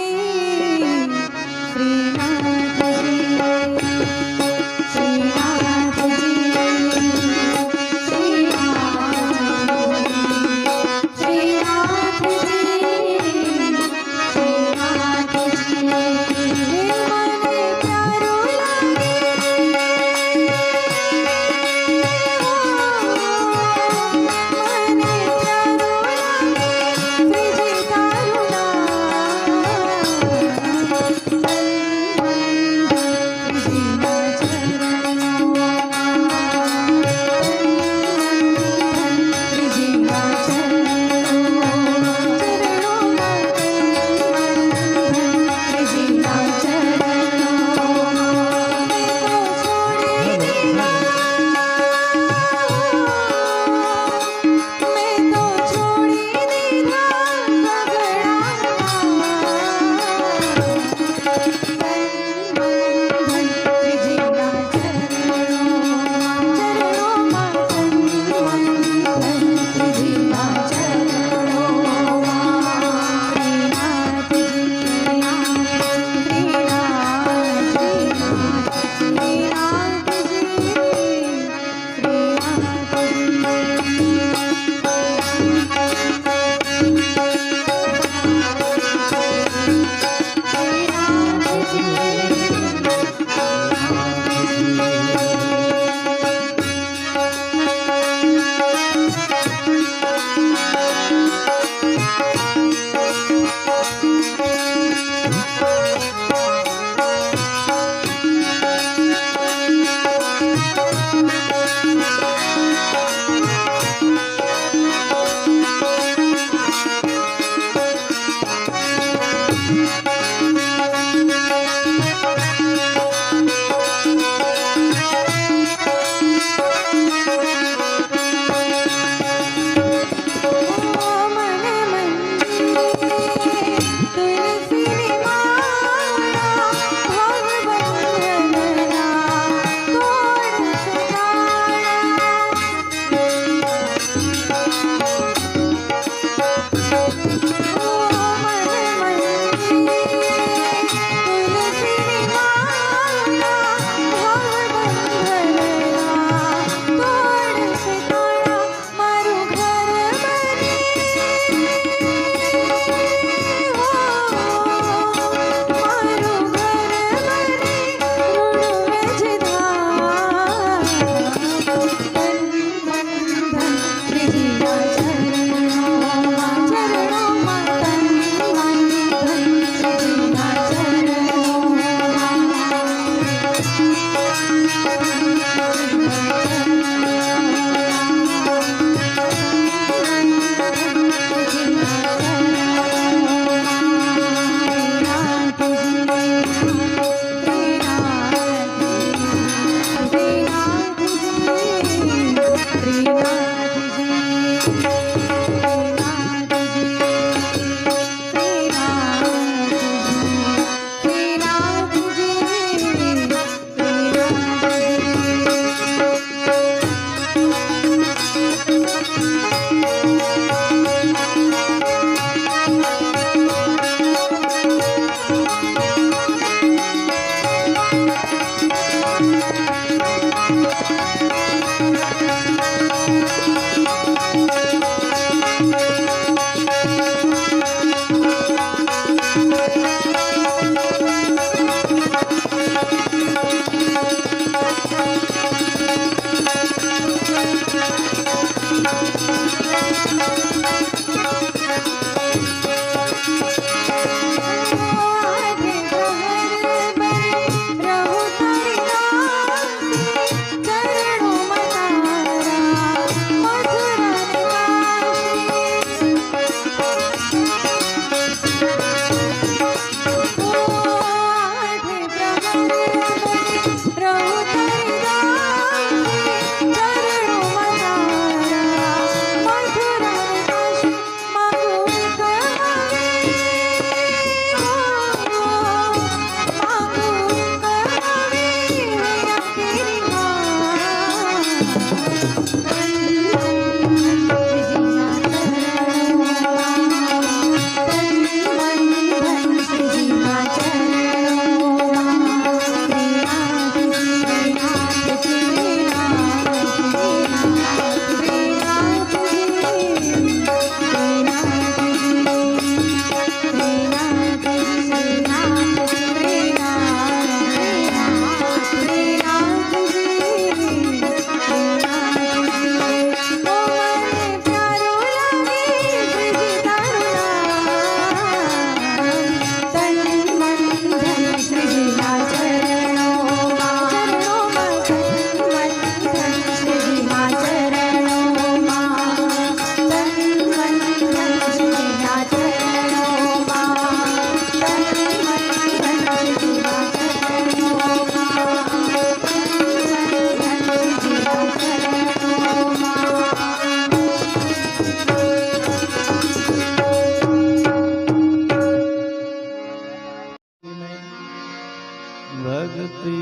Speaker 6: भक्ति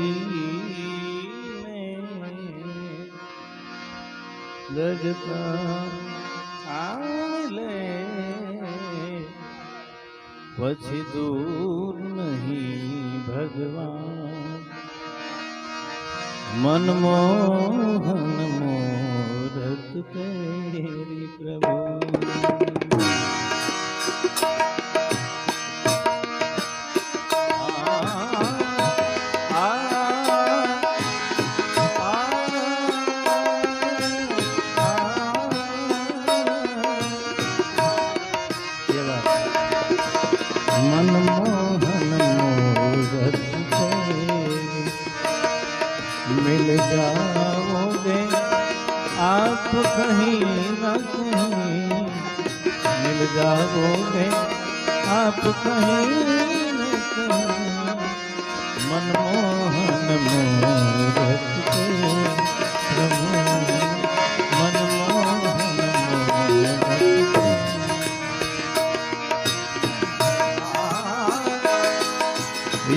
Speaker 6: में लगता आले પછી દૂર નહીં ભગવાન મનમોહન મોરત તેરી પ્રભુ मनमोहन मोरत तेरी मिल जाओगे आप कहीं न कहीं मिल जाओगे आप कहीं न कहीं मनमोहन मोरत तेरी प्रभु मनमोहन मोरत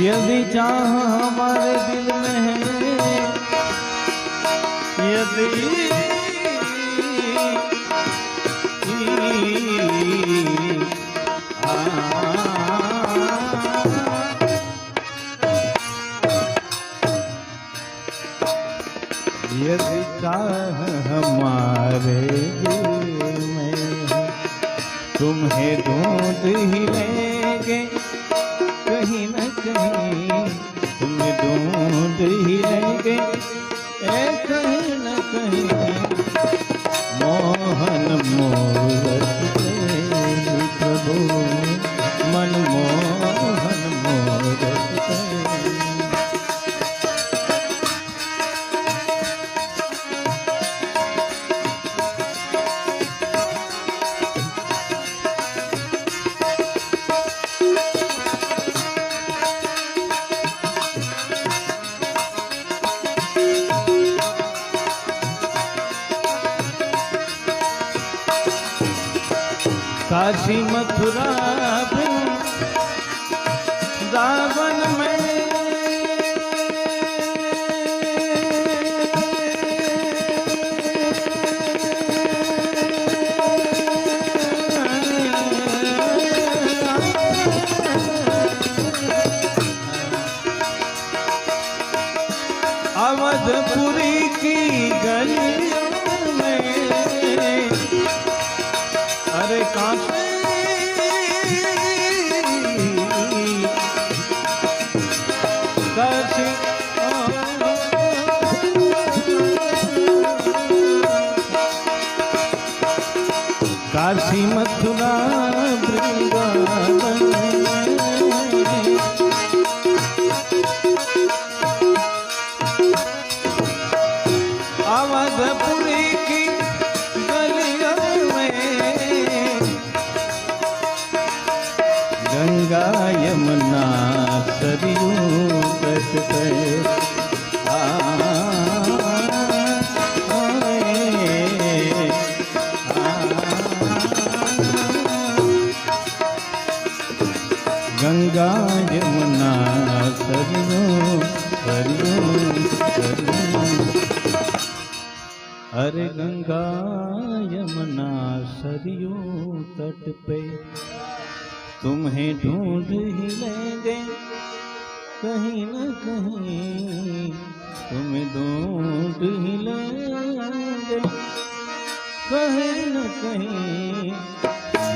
Speaker 6: यदि चाह हमारे दिल में है यदि यदि चाह हमारे दिल में है तुम्हें ढूंढ ही लेंगे कहीं न कहीं तुम ढूंढ ही लेंगे कहीं न कहीं मोहन मोरत तेरी प्रभु मनमोहन मोरत तेरी काशी मथुरा वृंदावन में अवधपुरी की गलियों में अरे काशी काशी काशी मथुरा वृंदावन अवधपुरी की गलियों में गंगा यमुना सरयू तट पे गंगा यमुना सरयू सरयू सरयू अरे गंगा यमुना सरयू तट पे तुम्हें ढूंढ ही लेंगे कहीं न कहीं तुम्हें ढूंढ ही लेंगे कहीं न कहीं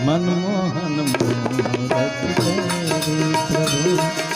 Speaker 6: मनमोहन मोरत तेरी प्रभु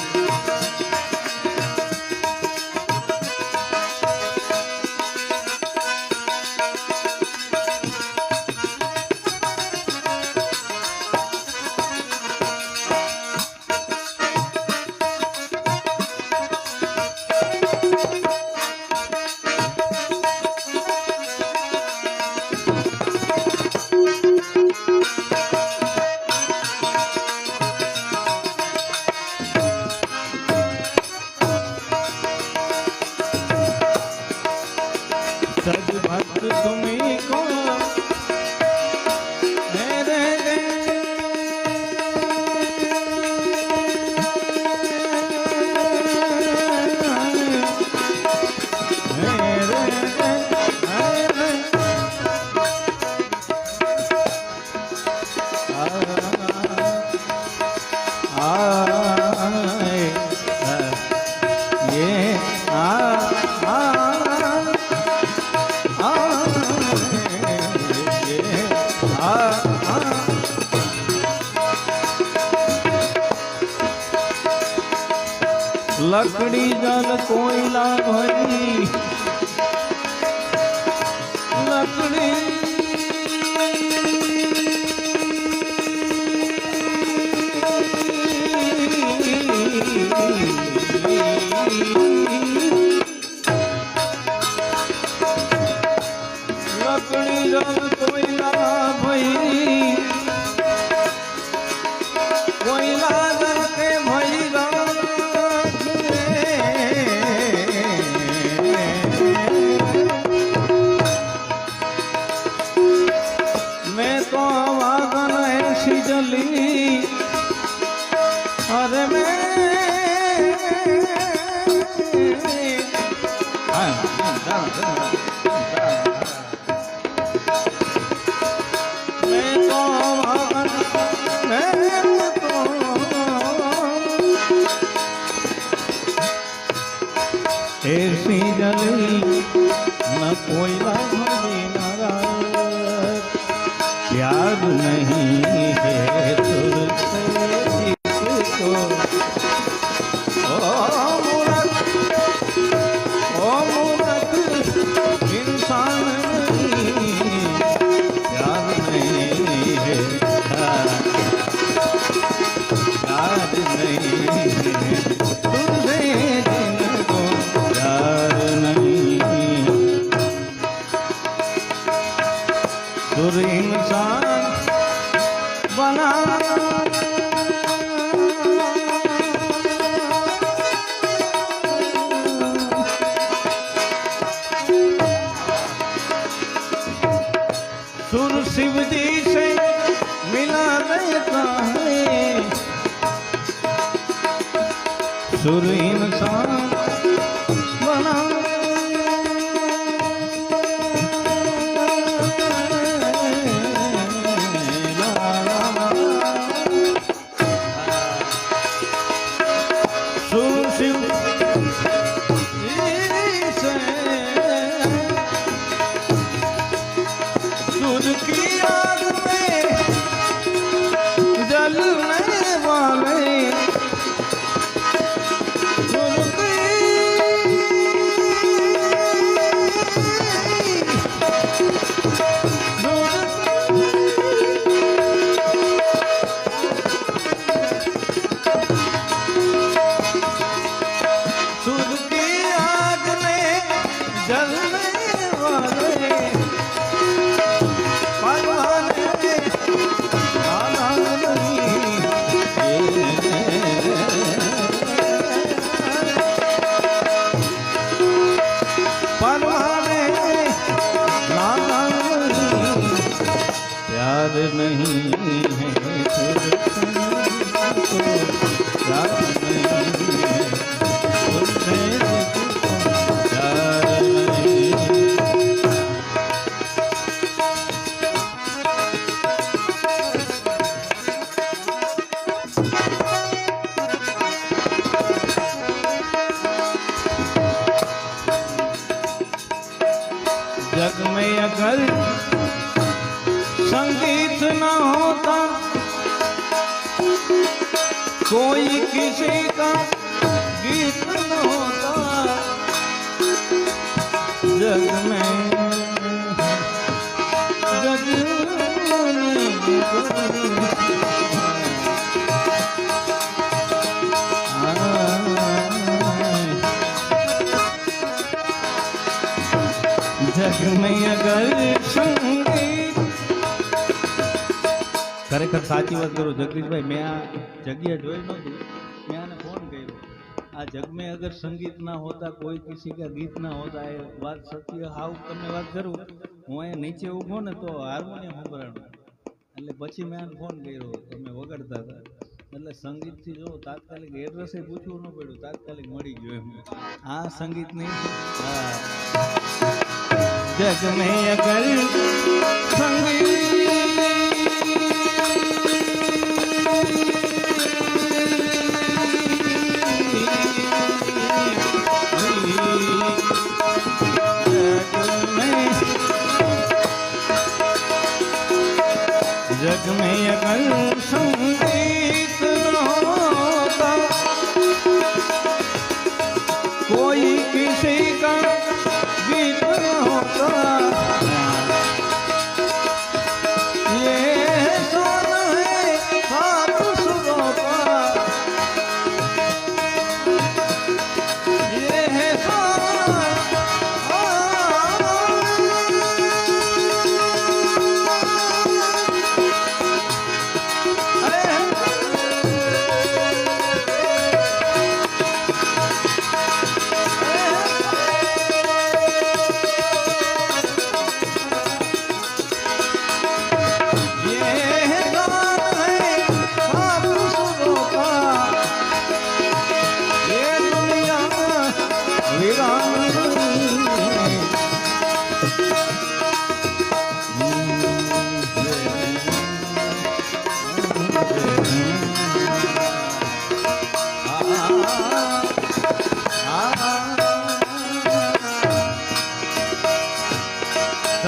Speaker 6: लकड़ी जल कोयला भरी लकड़ी लकड़ी जल कोयला भई कोयला जल के भैया मैं तो वागन ऐसी जली अरे मैं तो वागन मैं तो ऐसी जली न कोयला भरी नाराज प्यार नहीं है तुझसे जिसको ओ मूर्ख इंसान नहीं प्यार नहीं है प्यार नहीं है तुझसे जिनको प्यार नहीं दुर इंसान बना सुर शिव जी से मिला देता है सुर इंसान बना सुर शिव जी से सूरज की आग में जलने वाले सूरज की आग में जलने वाले प्यार नहीं है प्यार नहीं है तुझसे प्यार नहीं जग में अगर संगीत न होता कोई किसी का गीत न होता जग में जग में अगर संगीत ખરેખર સાચી વાત કરું જગદીશભાઈ મેં આ જગ્યા જોઈ નહોતું મેં આને ફોન કર્યો આ જગ में अगर संगीत ना होता कोई किसी का गीत ना होता એ વાત સત્ય હાવ તમને વાત કરું હું અહીંયા નીચે ઊભો ને તો હાર્મોનિયમ સંભળાણું એટલે પછી મેં આને ફોન કર્યો તમે વગાડતા હતા એટલે સંગીતથી જો તાત્કાલિક એડ્રેસે પૂછવું ન પડ્યું તાત્કાલિક મળી ગયું એમ આ સંગીતની जग में अगर संगीत जग में अगर संगीत न होता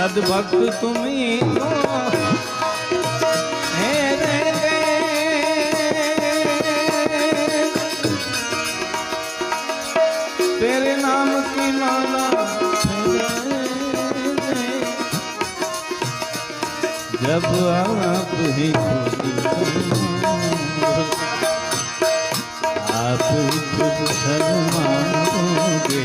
Speaker 6: सद्भक्त तुम्ही तो है रे तेरे नाम की माला जब आप ही आप खुद शर्माओगे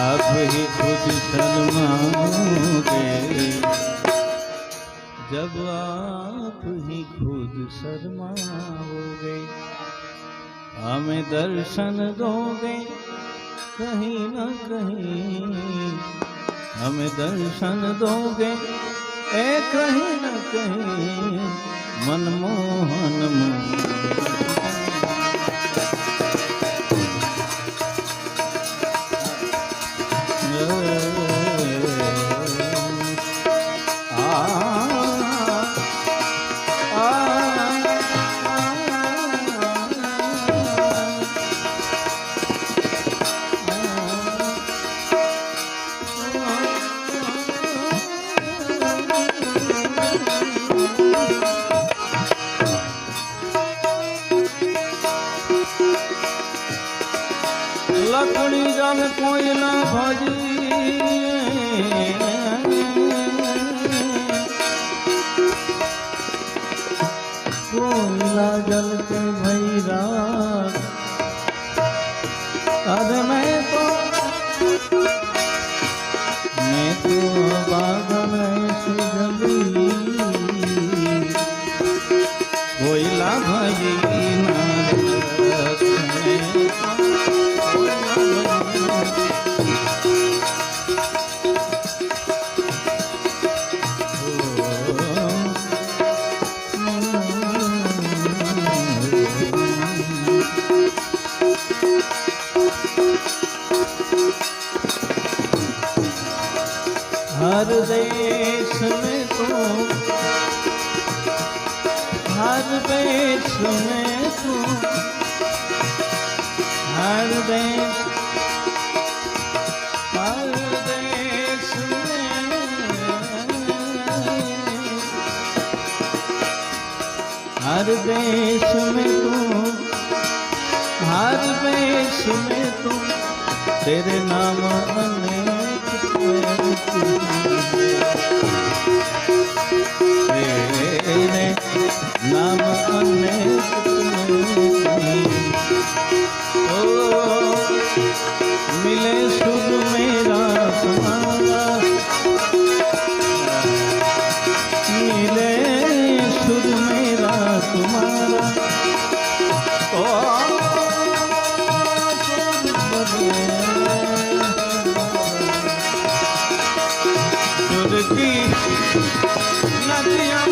Speaker 6: आप ही खुद शर्माओगे जब आप ही खुद शर्माओगे हमें दर्शन दोगे कहीं न कहीं हमें दर्शन दोगे कहीं न कहीं मनमोहन लकड़ी जल कोई न भजी कोयला जल के भैरा अरे मैं तो बादल ऐसे जली कोयला भजी हर देश में तो हर देश में तो हर देश में हर देश में तू हर देश में तू तेरे नाम अनेक तेरे नाम अनेक ओ मिले सुर मेरा तुम्हारा मिले सुर मेरा तुम्हारा की नदियाँ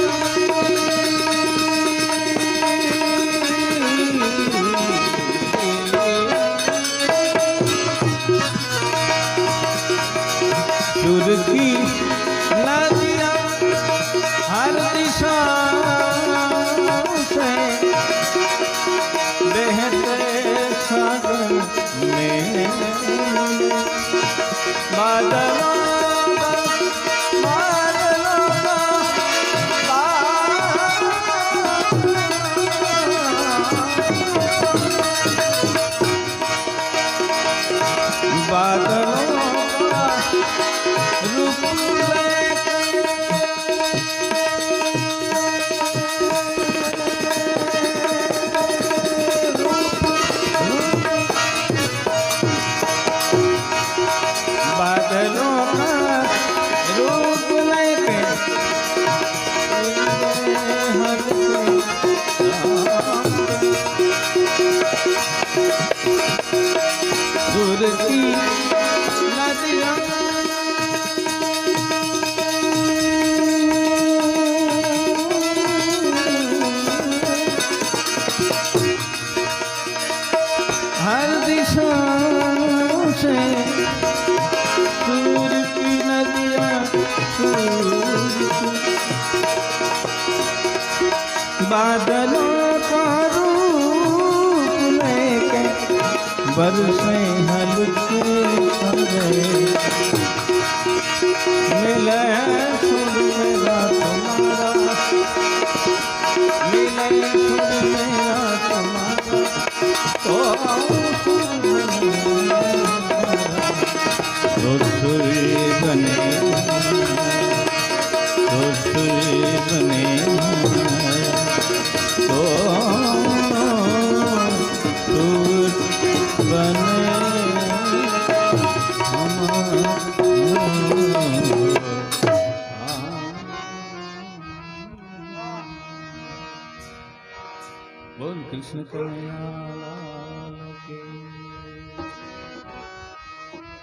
Speaker 6: सुर की नदियाँ हर दिशा से बहते सागर में बादलों बादलों का रूप बादलों का रूप लेके दूर की नदियाँ हर दिशा से दूर की नदियाँ बादलों का रूप लेके बरसे हल्के संगे मिले सुर मेरा तुम्हारा मिले सुर मेरा तुम्हारा तो सुर बने तो सुर बने तो सुर बने बोल कृष्ण कन्हैया लाल की